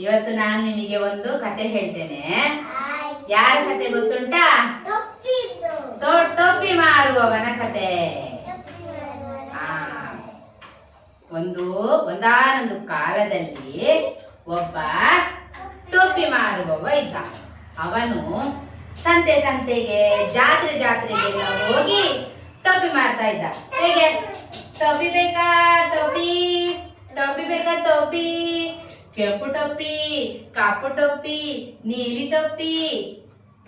ಇವತ್ತು ನಾನು ನಿಮಗೆ ಒಂದು ಕತೆ ಹೇಳ್ತೇನೆ. ಯಾರ ಕತೆ ಗೊತ್ತುಂಟಾ? ಟೋಪಿ ಮಾರುವವನ ಕತೆ. ಒಂದಾನೊಂದು ಕಾಲದಲ್ಲಿ ಒಬ್ಬ ಟೋಪಿ ಮಾರುವವ ಇದ್ದ. ಅವನು ಸಂತೆಗೆ ಜಾತ್ರೆಗೆಲ್ಲ ಹೋಗಿ ಟೋಪಿ ಮಾರ್ತಾ ಇದ್ದ. ಹೇಗೆ? ಟೋಪಿ ಬೇಕಾ ಟೋಪಿ ಬೇಕಾ ಟೋಪಿ, ಕೆಂಪು ಟೋಪಿ, ಕಪ್ಪು ಟೋಪಿ, ನೀಲಿ ಟೋಪಿ,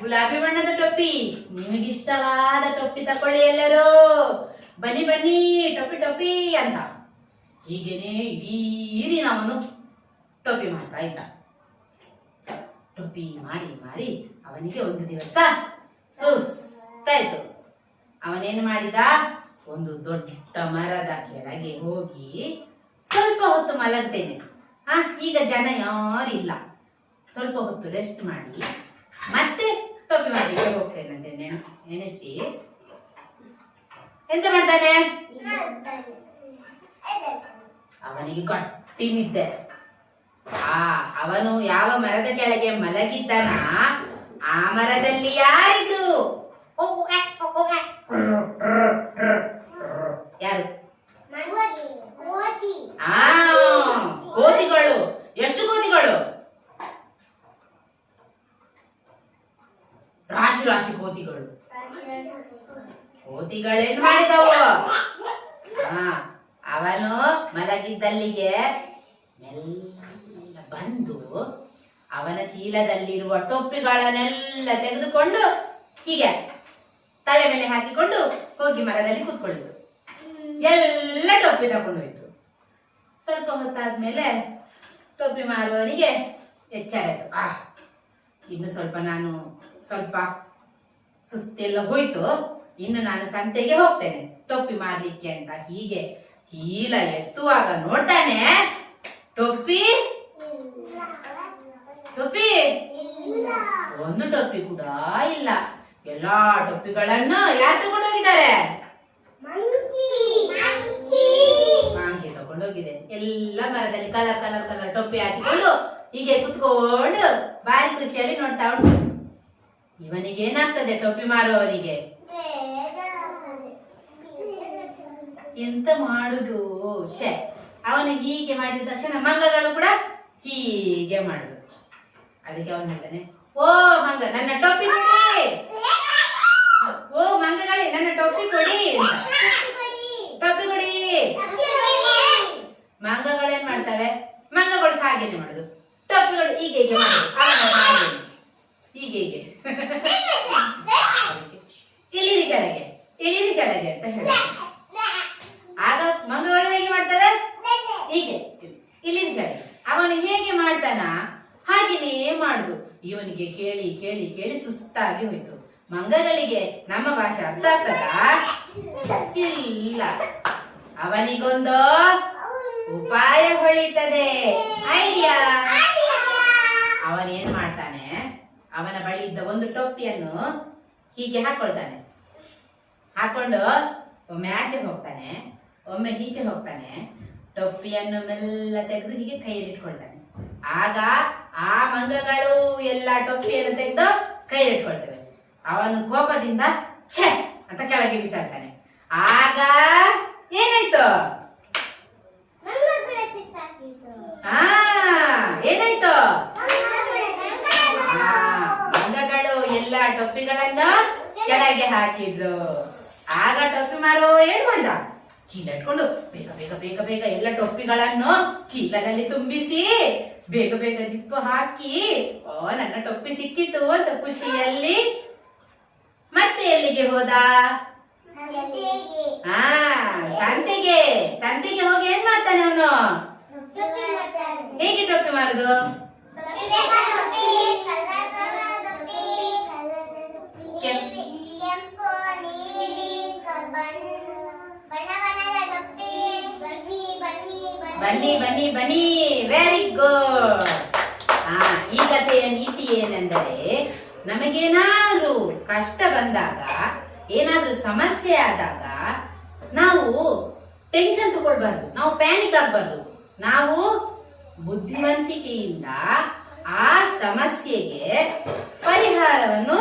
ಗುಲಾಬಿ ಬಣ್ಣದ ಟೋಪಿ, ನಿಮಗಿಷ್ಟವಾದ ಟೋಪಿ ತಕೊಳ್ಳಿ ಎಲ್ಲರೂ, ಬನ್ನಿ ಬನ್ನಿ ಟೋಪಿ ಅಂತ. ಹೀಗೇನೆ ಇಡೀ ದಿನ ಅವನು ಟೋಪಿ ಮಾಡ್ತಾ ಇದ್ದ. ಟೋಪಿ ಮಾರಿ ಅವನಿಗೆ ಒಂದು ದಿವಸ ಸುಸ್ತಾಯ್ತು. ಅವನೇನು ಮಾಡಿದ? ಒಂದು ದೊಡ್ಡ ಮರದ ಕೆಳಗೆ ಹೋಗಿ ಸ್ವಲ್ಪ ಹೊತ್ತು ಮಲಗ್ತೇನೆ, ಈಗ ಜನ ಯಾರಿಲ್ಲ, ಸ್ವಲ್ಪ ಹೊತ್ತು ರೆಸ್ಟ್ ಮಾಡಿ ಮತ್ತೆ ಟೋಪಿ ಮಾಡಲಿಕ್ಕೆ ಹೋಗ್ತೇನೆ ಅಂತ ನೆನೆಸಿ ಎಂತ ಮಾಡ್ತಾನೆ? ಅವನಿಗೆ ಗಟ್ಟಿ ನಿದ್ದೆ. ಅವನು ಯಾವ ಮರದ ಕೆಳಗೆ ಮಲಗಿದ್ದಾನ ಆ ಮರದಲ್ಲಿ ಯಾರಿದ್ರು? ಯಾರು? ಕೋತಿಗಳು. ಎಷ್ಟು ಕೋತಿಗಳು? ರಾಶಿ ಕೋತಿಗಳು. ಕೋತಿಗಳೇನ್ ಮಾಡಿದವು? ಅವನು ಮಲಗಿದ್ದಲ್ಲಿಗೆ ಮೆಲ್ಲ ಬಂದು ಅವನ ಚೀಲದಲ್ಲಿರುವ ಟೊಪ್ಪಿಗಳನ್ನೆಲ್ಲ ತೆಗೆದುಕೊಂಡು ಹೀಗೆ ತಲೆ ಮೇಲೆ ಹಾಕಿಕೊಂಡು ಹೋಗಿ ಮರದಲ್ಲಿ ಕೂತ್ಕೊಳ್ಳಿತು. ಎಲ್ಲ ಟೊಪ್ಪಿ ತಗೊಂಡು ಹೋಯ್ತು. ಸ್ವಲ್ಪ ಹೊತ್ತಾದ್ಮೇಲೆ ಟೋಪಿ ಮಾರುವವನಿಗೆ ಎಚ್ಚರ ಆಯ್ತು. ಇನ್ನು ಸ್ವಲ್ಪ ಸುಸ್ತೆಲ್ಲ ಹೋಯ್ತು, ಇನ್ನು ನಾನು ಸಂತೆಗೆ ಹೋಗ್ತೇನೆ ಟೋಪಿ ಮಾರ್ಲಿಕ್ಕೆ ಅಂತ. ಹೀಗೆ ಚೀಲ ಎತ್ತುವಾಗ ನೋಡ್ತಾನೆ, ಟೋಪಿ ಒಂದು ಟೋಪಿ ಕೂಡ ಇಲ್ಲ. ಎಲ್ಲಾ ಟೋಪಿಗಳನ್ನು ಯಾರು ತಗೊಂಡು ಹೋಗಿದ್ದಾರೆ? ಮಾಂಗಿ ತಗೊಂಡೋಗಿದೆ. ಎಲ್ಲ ಮರದಲ್ಲಿ ಕಲರ್ ಟೋಪಿ ಹಾಕಿಕೊಂಡು ಹೀಗೆ ಕುತ್ಕೊಂಡು ಭಾರಿ ಖುಷಿಯಲ್ಲಿ ನೋಡ್ತಾ ಉಂಟು. ಇವನಿಗೆ ಏನಾಗ್ತದೆ? ಟೋಪಿ ಮಾರುವವನಿಗೆ ಎಂತ ಮಾಡುದು? ಅವನು ಹೀಗೆ ಮಾಡಿದ ತಕ್ಷಣ ಮಂಗಗಳು ಕೂಡ ಹೀಗೆ ಮಾಡುದು. ಅದಕ್ಕೆ ಅವನು ಹೇಳ್ತಾನೆ, ಓ ಮಂಗ ನನ್ನ ಟೋಪಿ ಕೊಡಿ, ಓ ಮಂಗಗಳೇ ನನ್ನ ಟೋಪಿ ಕೊಡಿ, ಟೋಪಿ ಕೊಡಿ. ಮಂಗಗಳೇನ್ ಮಾಡ್ತವೆ? ಮಂಗಗಳು ಹಾಗೇನೆ ಮಾಡುದು. ಟೋಪಿಗಳು ಹೀಗೆ ಮಾಡುದು, ಹೀಗೆ ಇಳಿರಿ ಕೆಳಗೆ ಅಂತ ಹೇಳ. ಆಗ ಮಂಗಗಳು ಹೇಗೆ ಮಾಡ್ತವೆ? ಹೀಗೆ ಇಳಿರಿ ಕೆಳಗೆ. ಅವನು ಹೇಗೆ ಮಾಡ್ತಾನ ಹಾಗೇನೇ ಮಾಡುದು. ಇವನಿಗೆ ಕೇಳಿ ಸುಸ್ತಾಗಿ ಹೋಯ್ತು. ಮಂಗಗಳಿಗೆ ನಮ್ಮ ಭಾಷೆ ಅರ್ಥ ಆಗ್ತದಾ? ಇಲ್ಲ. ಅವನಿಗೊಂದು ಉಪಾಯ ಹೊಳಿತದೆ, ಐಡಿಯಾ. ಅವನೇನ್ ಮಾಡ್ತಾನೆ? ಅವನ ಬಳಿ ಇದ್ದ ಒಂದು ಟೋಪಿಯನ್ನು ಹೀಗೆ ಹಾಕೊಳ್ತಾನೆ. ಹಾಕೊಂಡು ಒಮ್ಮೆ ಆಚೆ ಹೋಗ್ತಾನೆ, ಒಮ್ಮೆ ಈಚೆ ಹೋಗ್ತಾನೆ. ಟೋಪಿಯನ್ನು ಮೆಲ್ಲ ತೆಗೆದು ಹೀಗೆ ಕೈಯಲ್ಲಿ ಇಟ್ಕೊಳ್ತಾನೆ. ಆಗ ಆ ಮಂಗಗಳು ಎಲ್ಲ ಟೋಪಿಯನ್ನು ತೆಗೆದು ಕೈಯಲ್ಲಿ ಇಟ್ಕೊಳ್ತವೆ. ಅವನು ಕೋಪದಿಂದ ಛೆ ಅಂತ ಕೆಳಗೆ ಬಿಸಾಡ್ತಾನೆ. ಆಗ ಏನಾಯ್ತು? ಏನಾಯ್ತು? ಮಂಗಗಳು ಎಲ್ಲ ಟೊಪ್ಪಿಗಳನ್ನು ಕೆಳಗೆ ಹಾಕಿದ್ರು. ಆಗ ಟೊಪ್ಪಿ ಮಾರೋ ಏನ್ ಮಾಡಿದ? ಚೀಲ ಇಟ್ಕೊಂಡು ಬೇಗ ಎಲ್ಲ ಟೊಪ್ಪಿಗಳನ್ನು ಚೀಲದಲ್ಲಿ ತುಂಬಿಸಿ ಬೇಗ ಜಿಪ್ಪು ಹಾಕಿ, ಓ ನನ್ನ ಟೊಪ್ಪಿ ಸಿಕ್ಕಿತು ಅಂತ ಖುಷಿಯಲ್ಲಿ ಮತ್ತೆ ಎಲ್ಲಿಗೆ ಹೋದ? ಸಂತೆಗೆ ಹೋಗಿ ಏನ್ ಮಾಡ್ತಾನೆ ಅವನು? ಹೇಗೆ ಟೊಪ್ಪಿ ಮಾರುದು? ಬನ್ನಿ, ವೆರಿ ಗುಡ್. ಈ ಕಥೆಯ ನೀತಿ ಏನೆಂದರೆ, ನಮಗೇನಾದ್ರೂ ಕಷ್ಟ ಬಂದಾಗ, ಏನಾದ್ರೂ ಸಮಸ್ಯೆ ಆದಾಗ ನಾವು ಟೆನ್ಷನ್ ತಗೊಳ್ಬಾರ್ದು, ನಾವು ಪ್ಯಾನಿಕ್ ಆಗ್ಬಾರ್ದು. ನಾವು ಬುದ್ಧಿವಂತ ಬುದ್ಧಿವಂತಿಕೆಯಿಂದ ಆ ಸಮಸ್ಯೆಗೆ ಪರಿಹಾರವನ್ನು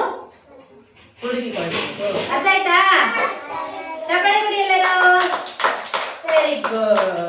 ಹುಡುಕಿಕೊಳ್ಬೇಕು. ಅರ್ಥ ಆಯ್ತಾ? ಚಪ್ಪಾಳೆ ಕೊಡಿ ಎಲ್ಲರೂ. Very good.